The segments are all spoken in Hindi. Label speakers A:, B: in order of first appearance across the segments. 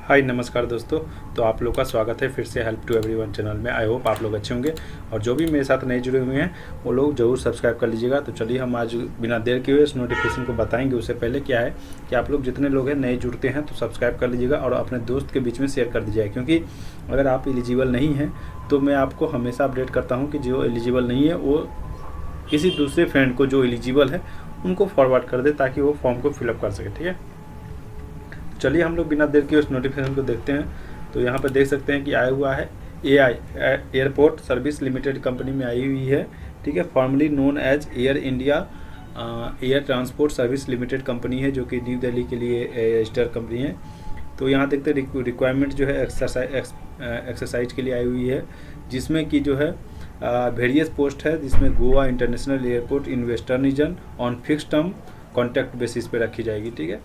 A: हाय नमस्कार दोस्तों। तो आप लोग का स्वागत है फिर से हेल्प टू एवरीवन चैनल में। आई होप आप लोग अच्छे होंगे और जो भी मेरे साथ नए जुड़े हुए हैं वो लोग ज़रूर सब्सक्राइब कर लीजिएगा। तो चलिए हम आज बिना देर किए हुए इस नोटिफिकेशन को बताएंगे। उससे पहले क्या है कि आप लोग जितने लोग हैं नए जुड़ते हैं तो सब्सक्राइब कर लीजिएगा और अपने दोस्त के बीच में शेयर कर दीजिएगा, क्योंकि अगर आप एलिजिबल नहीं हैं तो मैं आपको हमेशा अपडेट करता हूँ कि जो एलिजिबल नहीं है वो किसी दूसरे फ्रेंड को जो एलिजिबल है उनको फॉरवर्ड कर दे ताकि वो फॉर्म को फिलअप कर सके। ठीक है, चलिए हम लोग बिना देर के उस नोटिफिकेशन को देखते हैं। तो यहाँ पर देख सकते हैं कि आया हुआ है AI Airport Service Limited company में आई हुई है। ठीक है, formerly known as Air India Air Transport Service Limited company है, जो कि न्यू दिल्ली के लिए रजिस्टर्ड कंपनी है। तो यहाँ देखते हैं रिक्वायरमेंट जो है एक्सरसाइज के लिए आई हुई है, जिसमें कि जो है वेरियस पोस्ट है, जिसमें Goa International airport in western region on fix term contract basis पे रखी जाएगी। ठीक है,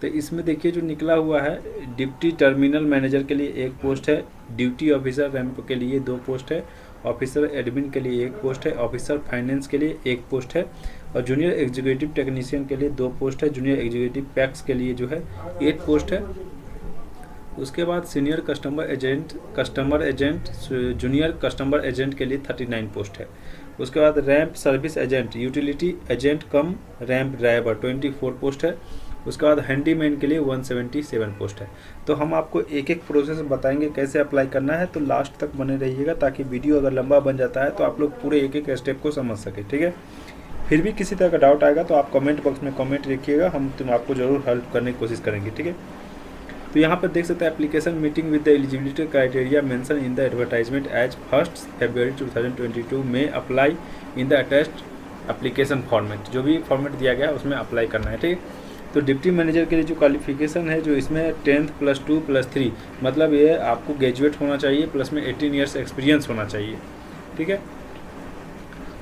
A: तो इसमें देखिए जो निकला हुआ है, डिप्टी टर्मिनल मैनेजर के लिए एक पोस्ट है, ड्यूटी ऑफिसर रैंप के लिए 2 पोस्ट है, ऑफिसर एडमिन के लिए 1 पोस्ट है, ऑफिसर फाइनेंस के लिए 1 पोस्ट है और जूनियर एग्जीक्यूटिव टेक्नीशियन के लिए 2 पोस्ट है, जूनियर एग्जीक्यूटिव पैक्स के लिए जो है 1 पोस्ट है। उसके बाद senior customer agent junior customer agent के लिए 39 पोस्ट है। उसके बाद ramp service agent utility agent कम रैंप ड्राइवर 24 पोस्ट है। उसके बाद हैंडीमैन के लिए 177 पोस्ट है। तो हम आपको एक एक प्रोसेस बताएंगे कैसे अप्लाई करना है, तो लास्ट तक बने रहिएगा ताकि वीडियो अगर लंबा बन जाता है तो आप लोग पूरे एक एक स्टेप को समझ सके। ठीक है, फिर भी किसी तरह का डाउट आएगा तो आप कमेंट बॉक्स में कमेंट लिखिएगा, हम आपको जरूर हेल्प करने की कोशिश करेंगे। ठीक है, तो यहाँ पर देख सकते हैं application meeting with the eligibility criteria mention in the advertisement as 1 February 2022 में apply in the attached application format. जो भी फॉर्मेट दिया गया है उसमें अप्लाई करना है। ठीक है, तो डिप्टी मैनेजर के लिए जो क्वालिफिकेशन है, जो इसमें 10th +2 +3 मतलब ये आपको ग्रेजुएट होना चाहिए, प्लस में 18 ईयर्स एक्सपीरियंस होना चाहिए। ठीक है,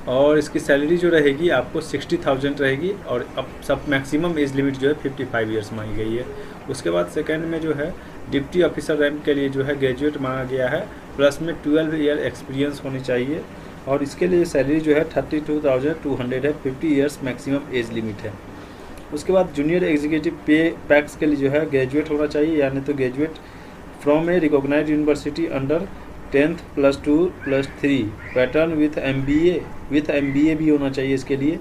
A: और इसकी सैलरी जो रहेगी आपको 60,000 रहेगी और अब सब मैक्सिमम एज लिमिट जो है 55 ईयर्स मांगी गई है। उसके बाद सेकंड में जो है डिप्टी ऑफिसर रैंक के लिए जो है ग्रेजुएट मांगा गया है, प्लस में 12 ईयर एक्सपीरियंस होनी चाहिए और इसके लिए सैलरी जो है 32,200 है, 50 ईयर्स मैक्सिमम एज लिमिट है। उसके बाद जूनियर एग्जीक्यूटिव पैक्स के लिए जो है ग्रेजुएट होना चाहिए, यानी तो graduate from a recognised university under 10th +2 +3 pattern with MBA भी होना चाहिए इसके लिए,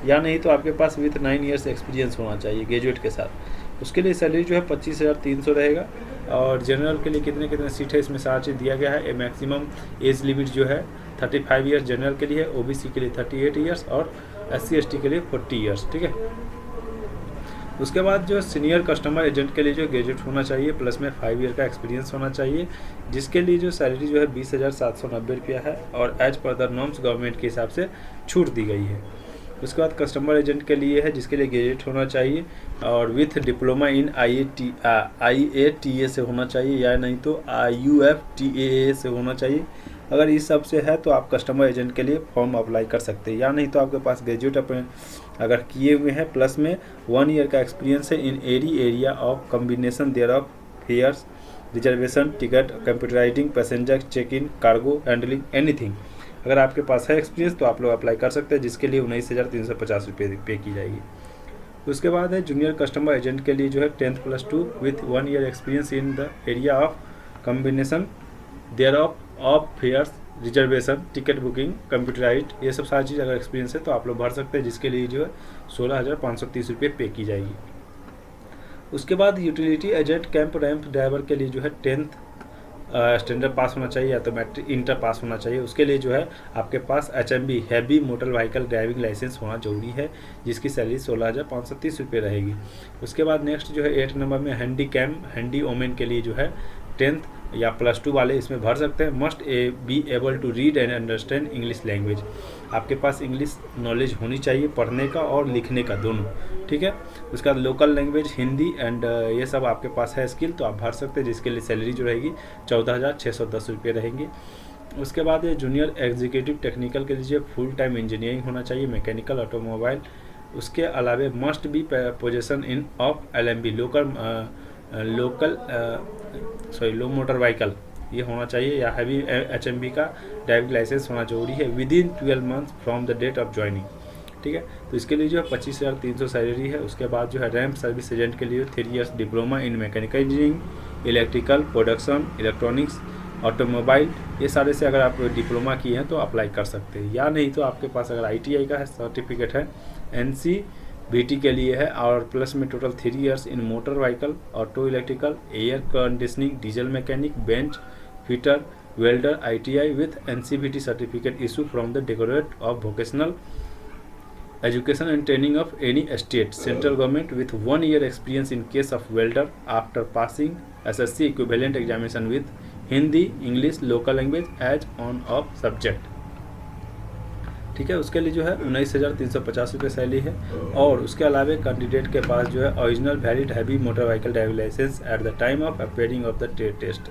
A: या नहीं तो आपके पास विथ 9 ईयर्स एक्सपीरियंस होना चाहिए ग्रेजुएट के साथ। उसके लिए सैलरी जो है 25,300 रहेगा। और जनरल के लिए कितने सीट है इसमें सारा चीज़ दिया गया है। मैक्सिमम एज लिमिट जो है 35 ईयर्स जनरल के लिए, OBC के लिए 38 ईयर्स और SC/ST के लिए 40 ईयर्स। ठीक है, उसके बाद जो सीनियर कस्टमर एजेंट के लिए जो ग्रेजुएट होना चाहिए, प्लस में 5 ईयर का एक्सपीरियंस होना चाहिए, जिसके लिए जो सैलरी जो है 20,790 रुपया है और as per the norms government के हिसाब से छूट दी गई है। उसके बाद कस्टमर एजेंट के लिए है, जिसके लिए ग्रेजुएट होना चाहिए और विथ डिप्लोमा इन IATA से होना चाहिए, या नहीं तो IUFTAA से होना चाहिए। अगर इस सब से है तो आप कस्टमर एजेंट के लिए फॉर्म अप्लाई कर सकते हैं, या नहीं तो आपके पास ग्रेजुएट अपने अगर किए हुए हैं, प्लस में 1 ईयर का एक्सपीरियंस है in area of combination thereof fares reservation ticket computerising passenger check in cargo handling anything. अगर आपके पास है एक्सपीरियंस तो आप लोग अप्लाई कर सकते हैं, जिसके लिए 19,350 रुपये पे की जाएगी। उसके बाद है जूनियर कस्टमर एजेंट के लिए जो है 10th +2 with 1 year experience in the area of combination thereof fares reservation ticket booking computerised, ये सब सारी चीज़ अगर एक्सपीरियंस है तो आप लोग भर सकते हैं, जिसके लिए जो है 16,530 रुपये पे की जाएगी। उसके बाद utility agent camp ramp driver के लिए जो है 10th स्टैंडर्ड पास होना चाहिए, या तो मैट्रिक इंटर पास होना चाहिए। उसके लिए जो है आपके पास HMV heavy motor vehicle driving licence होना जरूरी है, जिसकी सैलरी 16,530 रुपये रहेगी। उसके बाद नेक्स्ट जो है 8 नंबर में हैंडी ओमेन के लिए जो है 10th या +2 वाले इसमें भर सकते हैं। Must be able to read and understand English language, आपके पास इंग्लिश नॉलेज होनी चाहिए पढ़ने का और लिखने का दोनों। ठीक है, उसके बाद लोकल लैंग्वेज हिंदी एंड ये सब आपके पास है स्किल तो आप भर सकते हैं, जिसके लिए सैलरी जो रहेगी 14,610 रुपये रहेंगी। उसके बाद ये जूनियर एग्जीक्यूटिव टेक्निकल के लिए फुल टाइम इंजीनियरिंग होना चाहिए, मैकेनिकल ऑटोमोबाइल। उसके अलावा must be possession in of LMB low motor vehicle ये होना चाहिए, या हैवी HMV का ड्राइविंग लाइसेंस होना जरूरी है within 12 month from the date of joining. ठीक है, तो इसके लिए जो है 25,300 सैलरी है। उसके बाद जो है रैंप सर्विस एजेंट के लिए 3 years diploma in mechanical engineering electrical, production, electronics, automobile, ये सारे से अगर आप डिप्लोमा किए हैं तो अप्लाई कर सकते हैं। या नहीं तो आपके पास अगर ITI का है सर्टिफिकेट है, NCVT के लिए है, और प्लस में total 3 years in motor vehicle, auto, electrical, air conditioning, diesel mechanic, bench fitter, welder, ITI with NCVT certificate issue from the directorate of vocational education and training of any state central government with 1 year experience in case of welder after passing SSC equivalent examination with Hindi, English, local language as on of subject। ठीक है, उसके लिए जो है 19,350 रुपये सैलरी है। और उसके अलावा कैंडिडेट के पास जो है original valid heavy motor vehicle driving licence at the time of appearing of the trade test.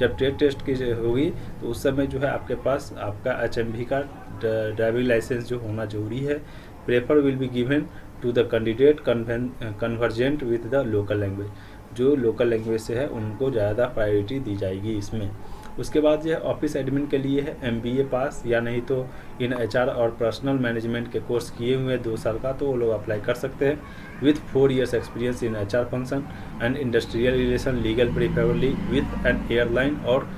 A: जब ट्रेड टेस्ट की होगी तो उस समय जो है आपके पास आपका HMV का ड्राइविंग लाइसेंस जो होना जरूरी है। Prefer will be given to the candidate convergent with the local language, जो लोकल लैंग्वेज से है उनको ज़्यादा प्रायोरिटी दी जाएगी इसमें। उसके बाद यह ऑफिस एडमिन के लिए है MBA पास या नहीं तो इन HR और पर्सनल मैनेजमेंट के कोर्स किए हुए 2 साल का, तो वो लोग अप्लाई कर सकते हैं with 4 years experience in HR function and industrial relation, legal preferably with an airline और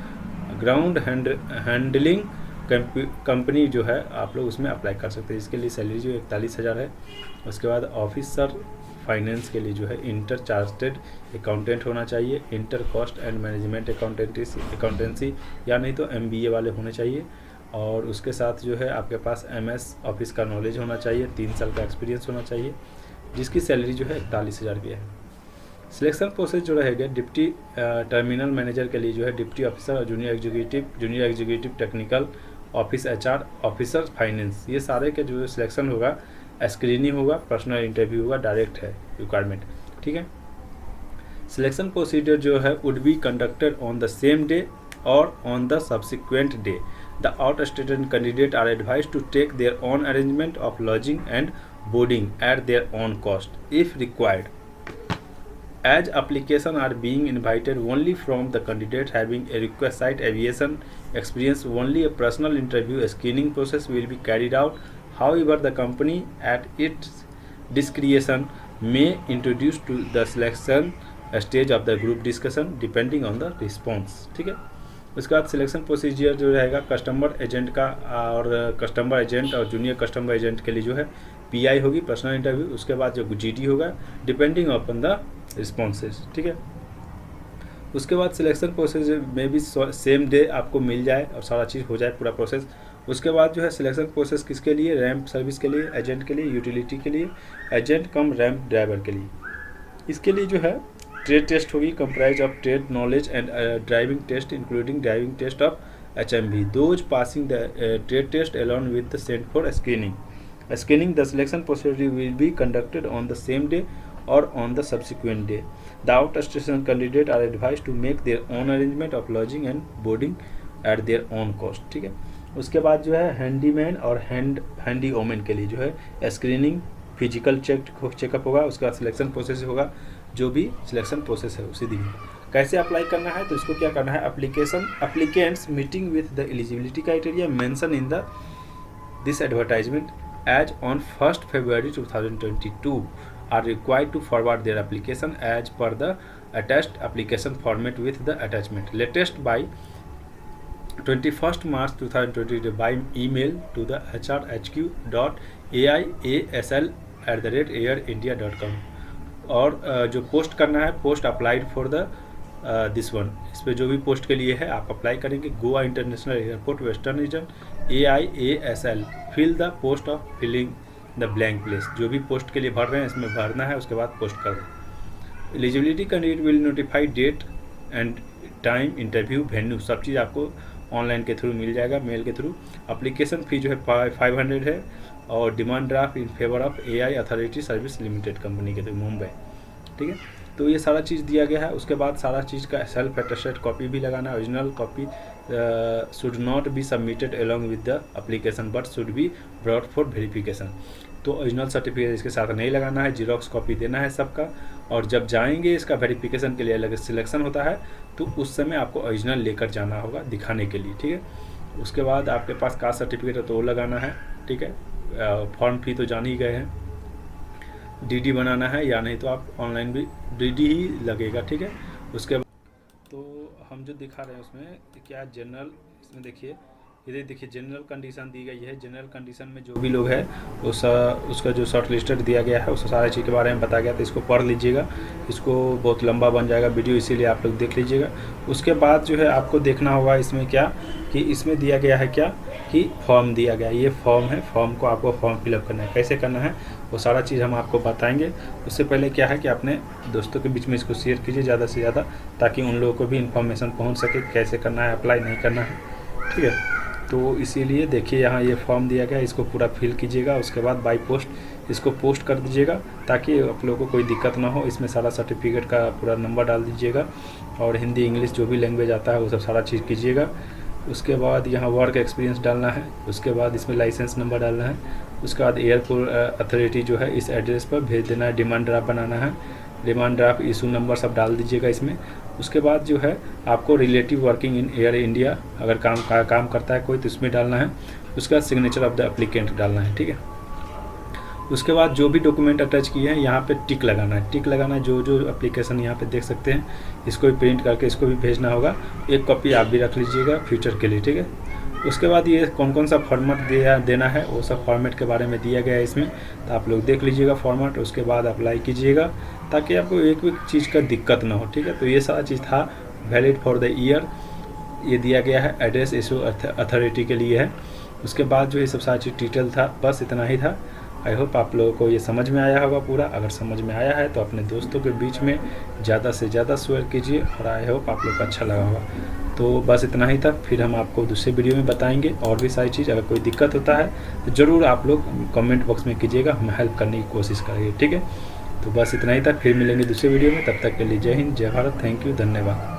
A: ग्राउंड हैंडलिंग कंपनी जो है आप लोग उसमें अप्लाई कर सकते हैं। इसके लिए सैलरी जो 41,000 है। उसके बाद ऑफिसर फाइनेंस के लिए जो है इंटर चार्टेड अकाउंटेंट होना चाहिए, inter cost and management accountancy या नहीं तो MBA वाले होने चाहिए। और उसके साथ जो है आपके पास MS ऑफिस का नॉलेज होना चाहिए, 3 साल का एक्सपीरियंस होना चाहिए, जिसकी सैलरी जो है 41,000 रुपये है। सिलेक्शन प्रोसेस जो रहेगा डिप्टी टर्मिनल मैनेजर के लिए जो है डिप्टी ऑफिसर और junior executive technical office HR officer finance, ये सारे के जो सिलेक्शन होगा स्क्रीनिंग होगा, पर्सनल इंटरव्यू होगा, डायरेक्ट है रिक्वायरमेंट। ठीक है, सिलेक्शन प्रोसीजर जो है would be conducted on the same day और on the subsequent day. The outstation candidate are advise to take their own arrangement of lodging and boarding at their own cost if required. As applications are being invited only from the candidate having a requisite aviation experience, only a personal interview screening process will be carried out. However, the company at its discretion may introduce to the selection stage of the group discussion depending on the response। ठीक है, उसके बाद सिलेक्शन प्रोसीजर जो रहेगा कस्टमर एजेंट का, और कस्टमर एजेंट और जूनियर कस्टमर एजेंट के लिए जो है PI होगी, पर्सनल इंटरव्यू। उसके बाद जो GD होगा डिपेंडिंग अपॉन द रिस्पॉन्सेज। ठीक है, उसके बाद सिलेक्शन प्रोसेस में भी सेम डे आपको मिल जाए और सारा चीज़ हो जाए पूरा प्रोसेस। उसके बाद जो है सिलेक्शन प्रोसेस किसके लिए, रैंप सर्विस के लिए, एजेंट के लिए, यूटिलिटी के लिए, एजेंट कम रैंप ड्राइवर के लिए। इसके लिए जो है ट्रेड टेस्ट होगी comprise of trade knowledge and driving test including driving test of HMV। Those passing the trade test along with the sent for screening the selection procedure will be conducted on the same day or on the subsequent day. The out-of-station candidate are advised to make their own arrangement of lodging and boarding at their own cost। ठीक है, उसके बाद जो है हैंडीमैन और हैंडी वोमेन के लिए जो है स्क्रीनिंग फिजिकल चेकअप होगा। उसके बाद सिलेक्शन प्रोसेस होगा, जो भी सिलेक्शन प्रोसेस है उसी दिन। कैसे अप्लाई करना है, तो इसको क्या करना है, applicants meeting with the eligibility criteria mention in the this advertisement as on 1 February 2022 are required to forward their application as per the attached application format with the attachment latest by 21st March 2022 by email to the hrhq.aiasl@airindia.com। और जो पोस्ट करना है, post applied for the this one, इस पर जो भी पोस्ट के लिए है आप अप्लाई करेंगे। Goa International Airport Western Region AIASL fill the post of filling the blank place. जो भी पोस्ट के लिए भर रहे हैं इसमें भरना है, उसके बाद पोस्ट कर दें। Eligibility candidate will notify date and time, interview, venue, सब चीज़ आपको ऑनलाइन के थ्रू मिल जाएगा, मेल के थ्रू। अप्लीकेशन फ़ी जो है 500 है और demand draft in favour of AI authority service Limited company के थ्रू मुंबई। ठीक है, तो ये सारा चीज़ दिया गया है। उसके बाद सारा चीज़ का सेल्फ अटेस्टेड कॉपी भी लगाना है। Original copy should not be submitted along with the application but should be brought for verification. तो ओरिजिनल सर्टिफिकेट इसके साथ नहीं लगाना है, जीरोक्स कॉपी देना है सबका। और जब जाएंगे इसका वेरिफिकेशन के लिए, अलग सिलेक्शन होता है तो उस समय आपको ओरिजिनल लेकर जाना होगा दिखाने के लिए। ठीक है, उसके बाद आपके पास कास्ट सर्टिफिकेट है तो वो लगाना है। ठीक है, फॉर्म फी तो जान ही गए हैं। DD बनाना है या नहीं तो आप ऑनलाइन भी DD ही लगेगा। ठीक है, उसके तो हम जो दिखा रहे हैं उसमें क्या जनरल, इसमें देखिए इधर देखिए जनरल कंडीशन दी गई है। जनरल कंडीशन में जो भी लोग है उसका जो शॉर्ट लिस्टेड दिया गया है उस सारे चीज़ के बारे में बताया गया, तो इसको पढ़ लीजिएगा। इसको बहुत लंबा बन जाएगा वीडियो, इसीलिए आप लोग देख लीजिएगा। उसके बाद जो है आपको देखना होगा इसमें क्या कि इसमें दिया गया है क्या कि फॉर्म दिया गया है। ये फॉर्म है, फॉर्म को आपको फॉर्म फिलअप करना है। कैसे करना है वो सारा चीज़ हम आपको बताएंगे। उससे पहले क्या है कि अपने दोस्तों के बीच में इसको शेयर कीजिए ज़्यादा से ज़्यादा, ताकि उन लोगों को भी इन्फॉर्मेशन पहुँच सके कैसे करना है, अप्लाई नहीं करना है, ठीक है। तो इसीलिए देखिए यहाँ ये फॉर्म दिया गया, इसको पूरा फिल कीजिएगा। उसके बाद बाय पोस्ट इसको पोस्ट कर दीजिएगा, ताकि आप लोगों को कोई दिक्कत ना हो। इसमें सारा सर्टिफिकेट का पूरा नंबर डाल दीजिएगा, और हिंदी इंग्लिश जो भी लैंग्वेज आता है वो सब सारा चीज़ कीजिएगा। उसके बाद यहाँ वर्क एक्सपीरियंस डालना है। उसके बाद इसमें लाइसेंस नंबर डालना है। उसके बाद एयरपोर्ट अथॉरिटी जो है इस एड्रेस पर भेज देना है। डिमांड ड्राफ्ट बनाना है, डिमांड ड्राफ्ट इशू नंबर सब डाल दीजिएगा इसमें। उसके बाद जो है आपको relative working in air India अगर काम करता है कोई तो इसमें डालना है। उसके बाद सिग्नेचर ऑफ द एप्लीकेंट डालना है, ठीक है। उसके बाद जो भी डॉक्यूमेंट अटैच किए हैं यहाँ पे टिक लगाना है। टिक लगाना है, जो जो एप्लीकेशन यहाँ पे देख सकते हैं इसको भी प्रिंट करके इसको भी भेजना होगा। एक कॉपी आप भी रख लीजिएगा फ्यूचर के लिए, ठीक है। उसके बाद ये कौन कौन सा फॉर्मेट देना है वो सब फॉर्मेट के बारे में दिया गया है इसमें, तो आप लोग देख लीजिएगा फॉर्मेट। उसके बाद अप्लाई कीजिएगा ताकि आपको एक भी चीज़ का दिक्कत ना हो, ठीक है। तो ये सारा चीज़ था वैलिड फॉर द ईयर, ये दिया गया है। एड्रेस इशू अथॉरिटी के लिए है। उसके बाद जो ये सब सारी चीज़ डिटेल था, बस इतना ही था। आई होप आप लोगों को ये समझ में आया होगा पूरा। अगर समझ में आया है तो अपने दोस्तों के बीच में ज़्यादा से ज़्यादा शेयर कीजिए, और आई होप आप लोग को अच्छा लगा होगा। तो बस इतना ही था, फिर हम आपको दूसरे वीडियो में बताएंगे और भी सारी चीज़। अगर कोई दिक्कत होता है तो ज़रूर आप लोग कमेंट बॉक्स में कीजिएगा, हम हेल्प करने की कोशिश करेंगे, ठीक है। तो बस इतना ही था, फिर मिलेंगे दूसरे वीडियो में। तब तक के लिए जय हिंद, जय भारत, थैंक यू, धन्यवाद।